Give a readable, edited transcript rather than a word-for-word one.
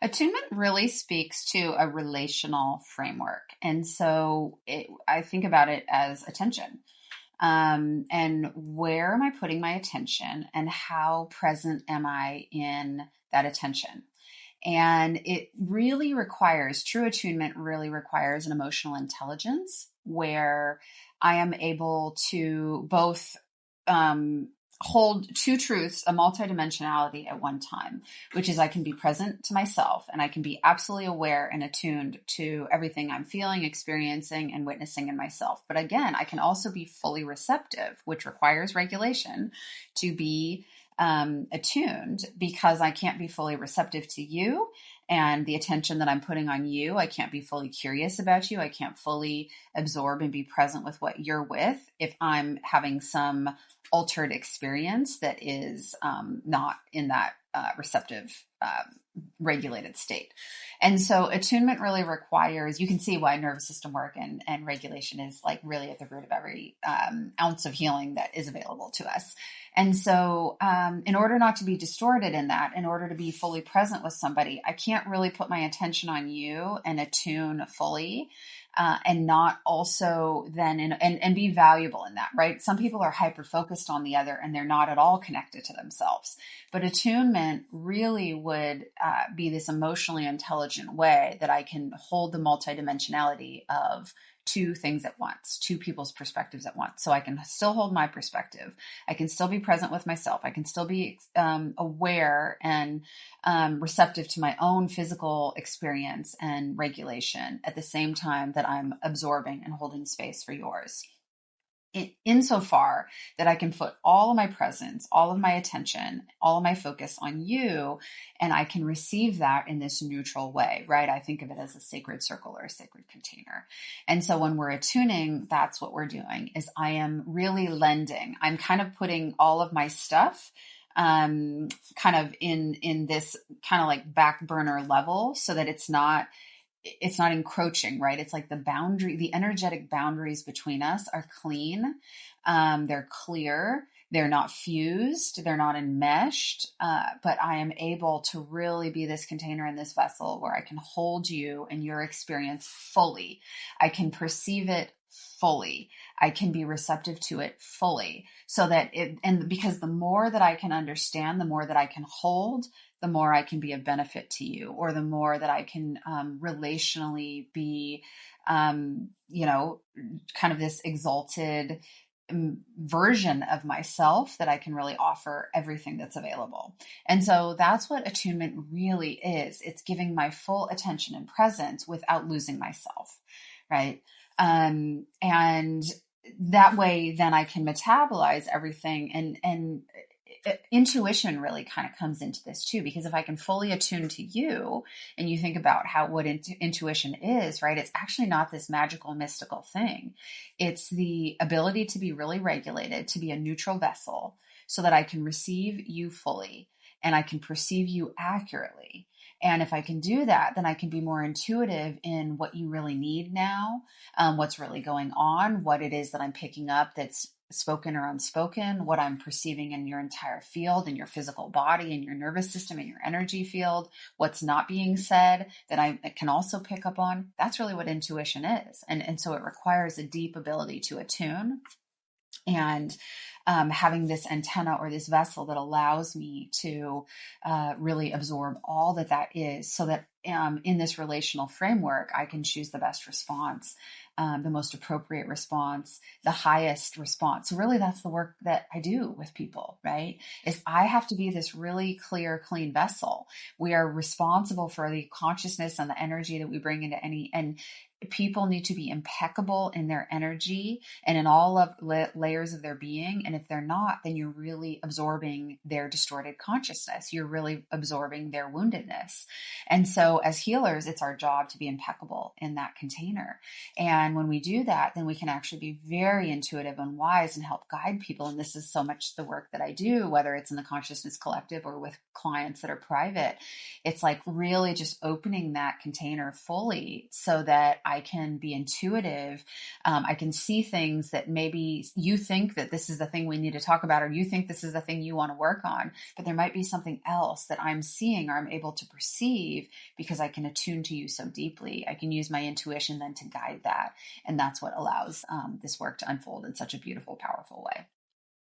Attunement really speaks to a relational framework. And so I think about it as attention. And where am I putting my attention and how present am I in that attention? And it really requires, true attunement really requires an emotional intelligence where I am able to both um, hold two truths, a multidimensionality at one time, which is I can be present to myself and I can be absolutely aware and attuned to everything I'm feeling, experiencing, and witnessing in myself. But again, I can also be fully receptive, which requires regulation to be attuned because I can't be fully receptive to you and the attention that I'm putting on you. I can't be fully curious about you. I can't fully absorb and be present with what you're with if I'm having some altered experience that is not in that receptive, regulated state. And so attunement really requires, you can see why nervous system work and regulation is like really at the root of every ounce of healing that is available to us. And so in order not to be distorted in that, in order to be fully present with somebody, I can't really put my attention on you and attune fully. And not also then and be valuable in that, right? Some people are hyper focused on the other and they're not at all connected to themselves. But attunement really would be this emotionally intelligent way that I can hold the multidimensionality of two things at once, two people's perspectives at once. So I can still hold my perspective. I can still be present with myself. I can still be aware and receptive to my own physical experience and regulation at the same time that I'm absorbing and holding space for yours. Insofar that I can put all of my presence, all of my attention, all of my focus on you, and I can receive that in this neutral way, right? I think of it as a sacred circle or a sacred container. And so when we're attuning, that's what we're doing is I am really lending. I'm kind of putting all of my stuff kind of in this kind of like back burner level so that it's not encroaching, right? It's like the energetic boundaries between us are clean. They're clear. They're not fused. They're not enmeshed. But I am able to really be this container in this vessel where I can hold you and your experience fully. I can perceive it fully. I can be receptive to it fully so that and because the more that I can understand, the more that I can hold, the more I can be of benefit to you, or the more that I can relationally be, kind of this exalted version of myself that I can really offer everything that's available. And so that's what attunement really is. It's giving my full attention and presence without losing myself, right? And that way, then I can metabolize everything and intuition really kind of comes into this too, because if I can fully attune to you and you think about what intuition is, right? It's actually not this magical, mystical thing. It's the ability to be really regulated, to be a neutral vessel so that I can receive you fully and I can perceive you accurately. And if I can do that, then I can be more intuitive in what you really need now, what's really going on, what it is that I'm picking up that's spoken or unspoken, what I'm perceiving in your entire field, in your physical body, in your nervous system, in your energy field, what's not being said that I can also pick up on. That's really what intuition is. And so it requires a deep ability to attune and having this antenna or this vessel that allows me to really absorb all that is so that in this relational framework, I can choose the best response, the most appropriate response, the highest response. So really that's the work that I do with people, right? Is I have to be this really clear, clean vessel. We are responsible for the consciousness and the energy that we bring into and people need to be impeccable in their energy and in all of layers of their being. And if they're not, then you're really absorbing their distorted consciousness. You're really absorbing their woundedness. And so so as healers, it's our job to be impeccable in that container. And when we do that, then we can actually be very intuitive and wise and help guide people. And this is so much the work that I do, whether it's in the Consciousness Collective or with clients that are private. It's like really just opening that container fully so that I can be intuitive. I can see things that maybe you think that this is the thing we need to talk about, or you think this is the thing you want to work on, but there might be something else that I'm seeing or I'm able to perceive because I can attune to you so deeply. I can use my intuition then to guide that. And that's what allows this work to unfold in such a beautiful, powerful way.